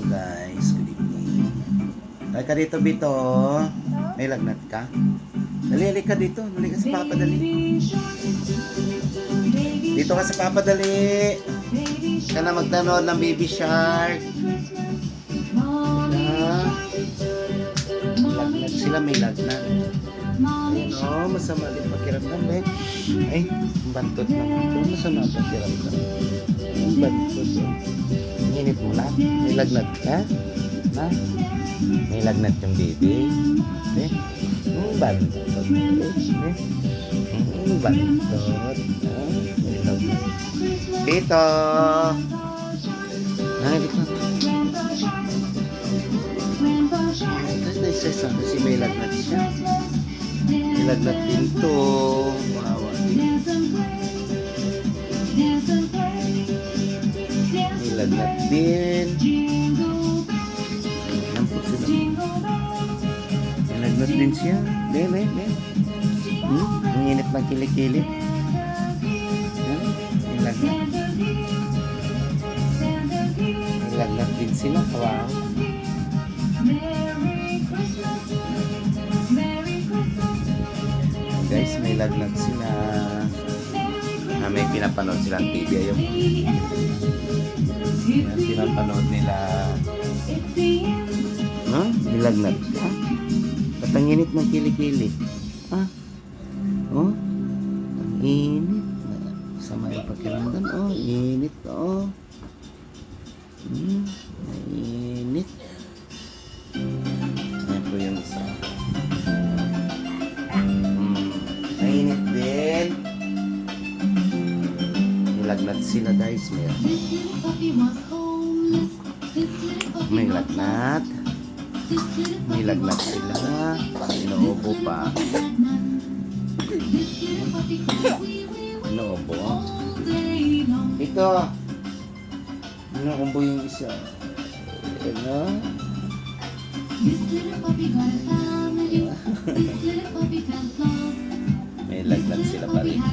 guys, good evening. Dali ka dito, Bito. May lagnat ka? Dali ka dito. Dali ka sa Papa, dali. Dito ka sa Papa, dali. Ka na magtanood ng Baby Shark. Lagnat sila, may lagnat. Ayun, masama din pakiramdam, eh. Ay, bantot naman. Masama pakiramdam. Ang bantot, Init mo na? May lagnat ka? Ha? May lagnat yung baby? Eh? Bantot. Bantot. May lagnat. Dito! Ay, dito. Kasi may lagnat siya. May lagnat din to. Wawa din. May lagnat din. Ayan po sila. May lagnat din siya. May. Ang init ng kilikili. May lagnat. May lagnat din sila. Wow. Guys, may lagnat sila. May pinapanood silang TV ayun. Yan, pinapanood nila. May lagnat. Ba't ang init ng kilikili? Ang init. Sama yung pakiramdam. Init. Init. Ayan po yung isa. Mainit din. Nilagnat sila guys. May lagnat. Nilagnat sila. Inuubo pa. Inuubo. Ito. Inuubo yung isa. May lagnat sila pa rin.